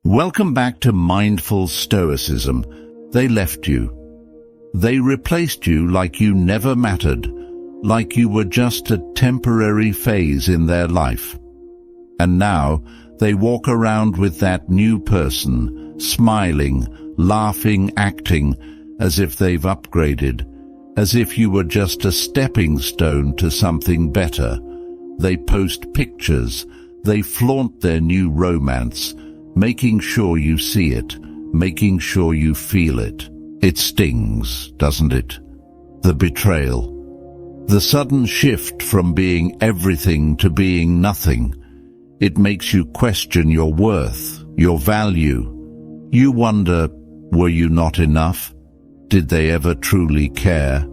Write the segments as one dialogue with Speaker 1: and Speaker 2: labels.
Speaker 1: Welcome back to Mindful Stoicism. They left you. They replaced you like you never mattered, like you were just a temporary phase in their life. And now they walk around with that new person, smiling, laughing, acting as if they've upgraded, as if you were just a stepping stone to something better. They post pictures, they flaunt their new romance, making sure you see it, making sure you feel it. It stings, doesn't it? The betrayal. The sudden shift from being everything to being nothing. It makes you question your worth, your value. You wonder, were you not enough? Did they ever truly care?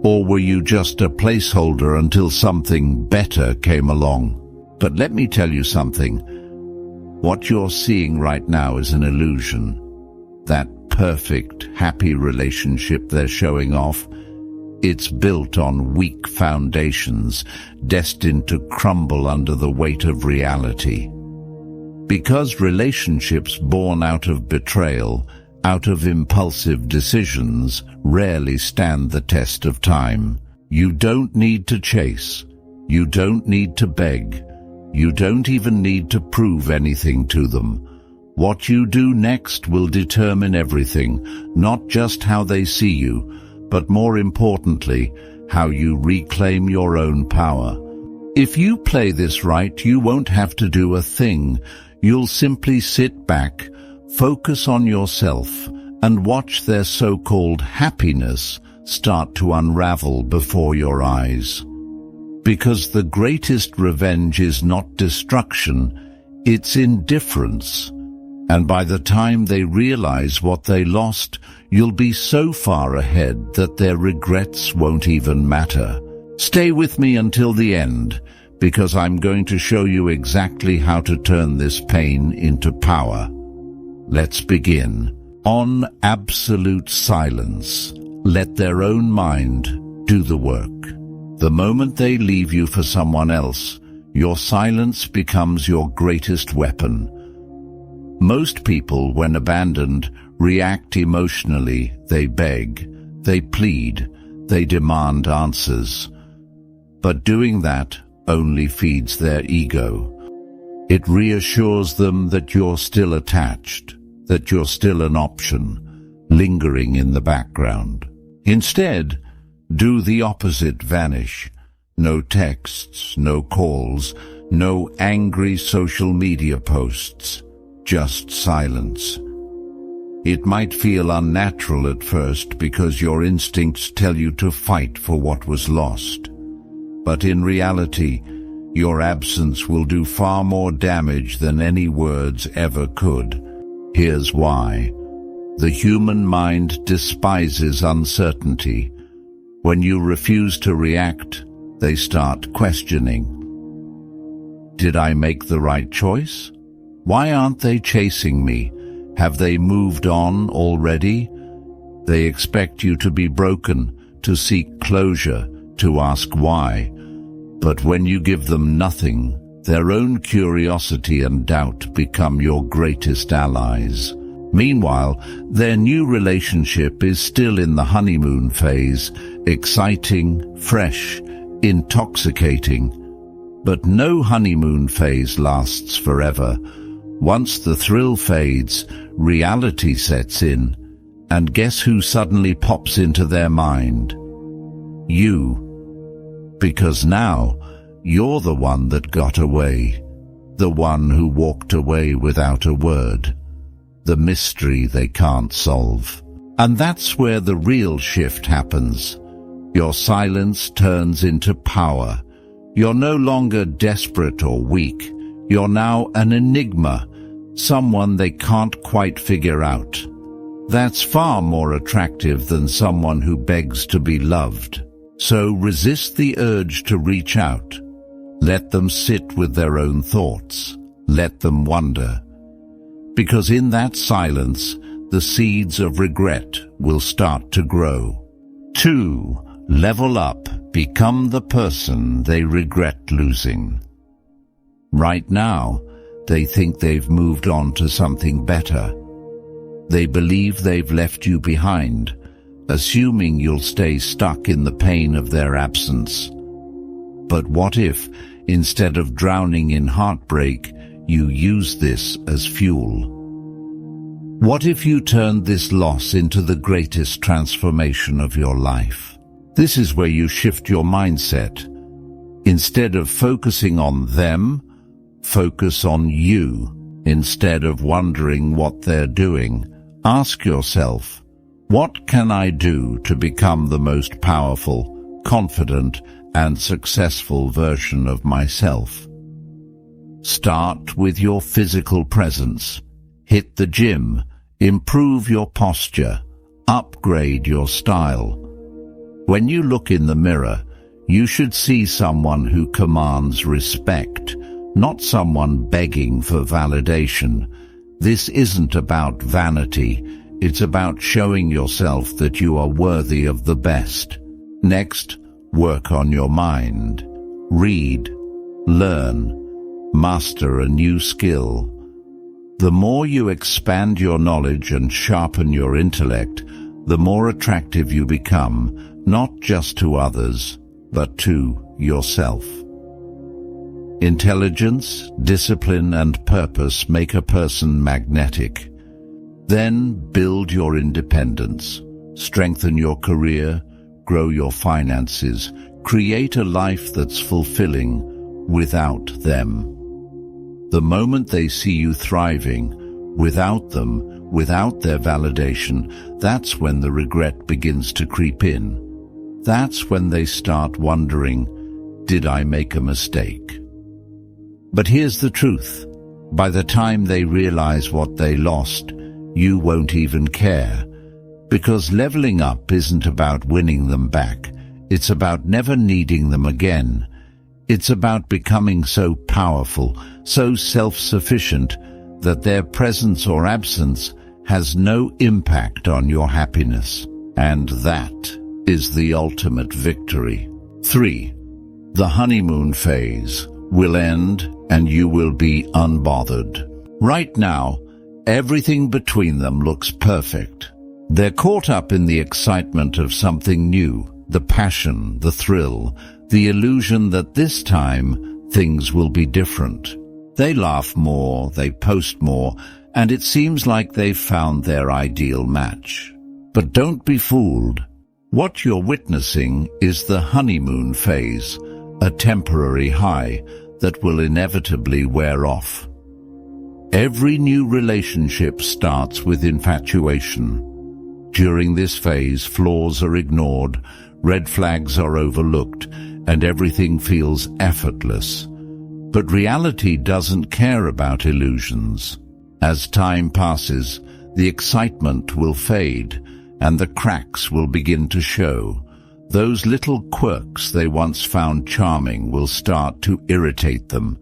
Speaker 1: Or were you just a placeholder until something better came along? But let me tell you something. What you're seeing right now is an illusion. That perfect, happy relationship they're showing off, it's built on weak foundations, destined to crumble under the weight of reality. Because relationships born out of betrayal, out of impulsive decisions, rarely stand the test of time. You don't need to chase. You don't need to beg. You don't even need to prove anything to them. What you do next will determine everything, not just how they see you, but more importantly, how you reclaim your own power. If you play this right, you won't have to do a thing. You'll simply sit back, focus on yourself, and watch their so-called happiness start to unravel before your eyes. Because the greatest revenge is not destruction, it's indifference. And by the time they realize what they lost, you'll be so far ahead that their regrets won't even matter. Stay with me until the end, because I'm going to show you exactly how to turn this pain into power. Let's begin. On absolute silence, let their own mind do the work. The moment they leave you for someone else, your silence becomes your greatest weapon. Most people, when abandoned, react emotionally. They beg, they plead, they demand answers. But doing that only feeds their ego. It reassures them that you're still attached, that you're still an option, lingering in the background. Instead, do the opposite. Vanish. No texts, no calls, no angry social media posts. Just silence. It might feel unnatural at first because your instincts tell you to fight for what was lost. But in reality, your absence will do far more damage than any words ever could. Here's why. The human mind despises uncertainty. When you refuse to react, they start questioning. Did I make the right choice? Why aren't they chasing me? Have they moved on already? They expect you to be broken, to seek closure, to ask why. But when you give them nothing, their own curiosity and doubt become your greatest allies. Meanwhile, their new relationship is still in the honeymoon phase, exciting, fresh, intoxicating. But no honeymoon phase lasts forever. Once the thrill fades, reality sets in, and guess who suddenly pops into their mind? You. Because now, you're the one that got away, the one who walked away without a word. The mystery they can't solve. And that's where the real shift happens. Your silence turns into power. You're no longer desperate or weak. You're now an enigma, someone they can't quite figure out. That's far more attractive than someone who begs to be loved. So resist the urge to reach out. Let them sit with their own thoughts. Let them wonder. Because in that silence, the seeds of regret will start to grow. 2. Level up. Become the person they regret losing. Right now, they think they've moved on to something better. They believe they've left you behind, assuming you'll stay stuck in the pain of their absence. But what if, instead of drowning in heartbreak, you use this as fuel? What if you turned this loss into the greatest transformation of your life? This is where you shift your mindset. Instead of focusing on them, focus on you. Instead of wondering what they're doing, ask yourself, what can I do to become the most powerful, confident, and successful version of myself? Start with your physical presence. Hit the gym, improve your posture, upgrade your style. When you look in the mirror, you should see someone who commands respect, not someone begging for validation. This isn't about vanity, it's about showing yourself that you are worthy of the best. Next, work on your mind. Read, learn, master a new skill. The more you expand your knowledge and sharpen your intellect, the more attractive you become, not just to others, but to yourself. Intelligence, discipline, and purpose make a person magnetic. Then build your independence, strengthen your career, grow your finances, create a life that's fulfilling without them. The moment they see you thriving, without them, without their validation, that's when the regret begins to creep in. That's when they start wondering, did I make a mistake? But here's the truth. By the time they realize what they lost, you won't even care. Because leveling up isn't about winning them back. It's about never needing them again. It's about becoming so powerful, so self-sufficient, that their presence or absence has no impact on your happiness. And that is the ultimate victory. 3. The honeymoon phase will end and you will be unbothered. Right now, everything between them looks perfect. They're caught up in the excitement of something new, the passion, the thrill, the illusion that this time things will be different. They laugh more, they post more, and it seems like they've found their ideal match. But don't be fooled. What you're witnessing is the honeymoon phase, a temporary high that will inevitably wear off. Every new relationship starts with infatuation. During this phase, flaws are ignored, red flags are overlooked, and everything feels effortless. But reality doesn't care about illusions. As time passes, the excitement will fade, and the cracks will begin to show. Those little quirks they once found charming will start to irritate them.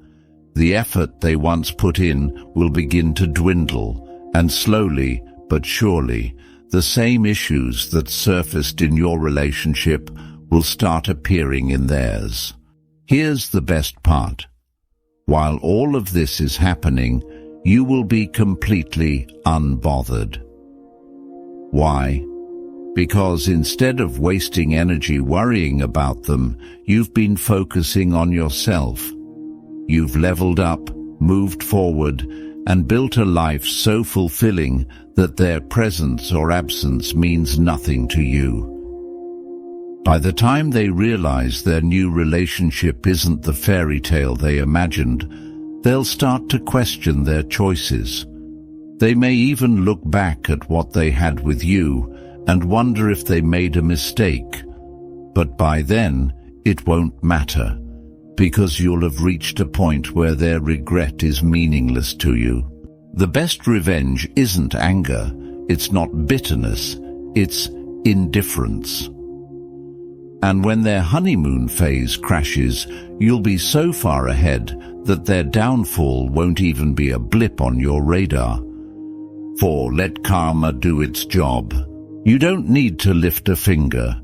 Speaker 1: The effort they once put in will begin to dwindle, and slowly but surely, the same issues that surfaced in your relationship will start appearing in theirs. Here's the best part. While all of this is happening, you will be completely unbothered. Why? Because instead of wasting energy worrying about them, you've been focusing on yourself. You've leveled up, moved forward, and built a life so fulfilling that their presence or absence means nothing to you. By the time they realize their new relationship isn't the fairy tale they imagined, they'll start to question their choices. They may even look back at what they had with you and wonder if they made a mistake. But by then, it won't matter, because you'll have reached a point where their regret is meaningless to you. The best revenge isn't anger, it's not bitterness, it's indifference. And when their honeymoon phase crashes, you'll be so far ahead that their downfall won't even be a blip on your radar. For let karma do its job. You don't need to lift a finger.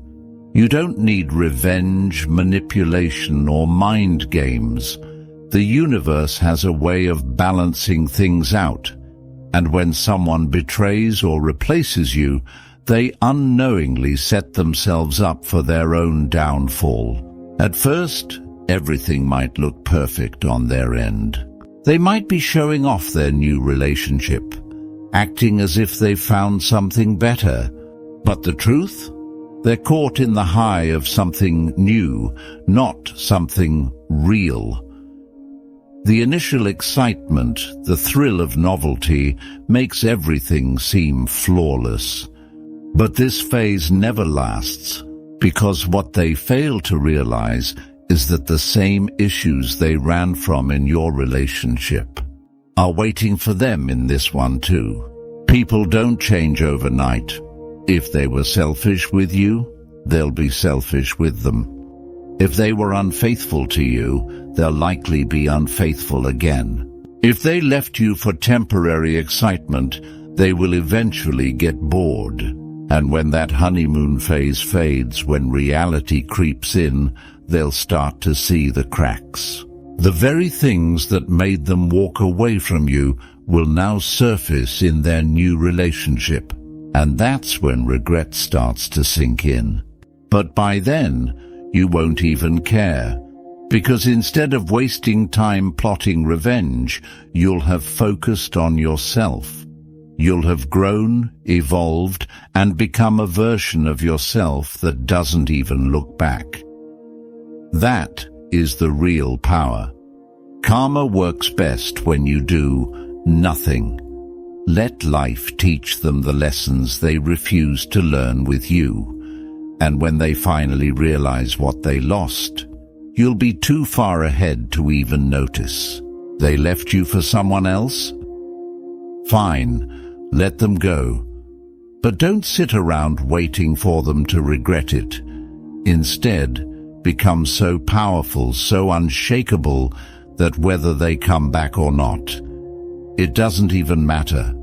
Speaker 1: You don't need revenge, manipulation, or mind games. The universe has a way of balancing things out, and when someone betrays or replaces you, they unknowingly set themselves up for their own downfall. At first, everything might look perfect on their end. They might be showing off their new relationship, acting as if they found something better. But the truth? They're caught in the high of something new, not something real. The initial excitement, the thrill of novelty, makes everything seem flawless. But this phase never lasts, because what they fail to realize is that the same issues they ran from in your relationship are waiting for them in this one too. People don't change overnight. If they were selfish with you, they'll be selfish with them. If they were unfaithful to you, they'll likely be unfaithful again. If they left you for temporary excitement, they will eventually get bored. And when that honeymoon phase fades, when reality creeps in, they'll start to see the cracks. The very things that made them walk away from you will now surface in their new relationship. And that's when regret starts to sink in. But by then, you won't even care, because instead of wasting time plotting revenge, you'll have focused on yourself. You'll have grown, evolved, and become a version of yourself that doesn't even look back. That is the real power. Karma works best when you do nothing. Let life teach them the lessons they refuse to learn with you. And when they finally realize what they lost, you'll be too far ahead to even notice. They left you for someone else? Fine, let them go. But don't sit around waiting for them to regret it. Instead, become so powerful, so unshakable, that whether they come back or not, it doesn't even matter,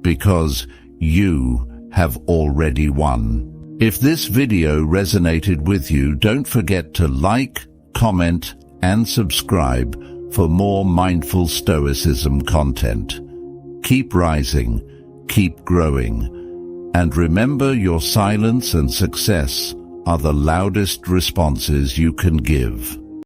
Speaker 1: because you have already won. If this video resonated with you, don't forget to like, comment, and subscribe for more mindful Stoicism content. Keep rising, keep growing, and remember, your silence and success are the loudest responses you can give.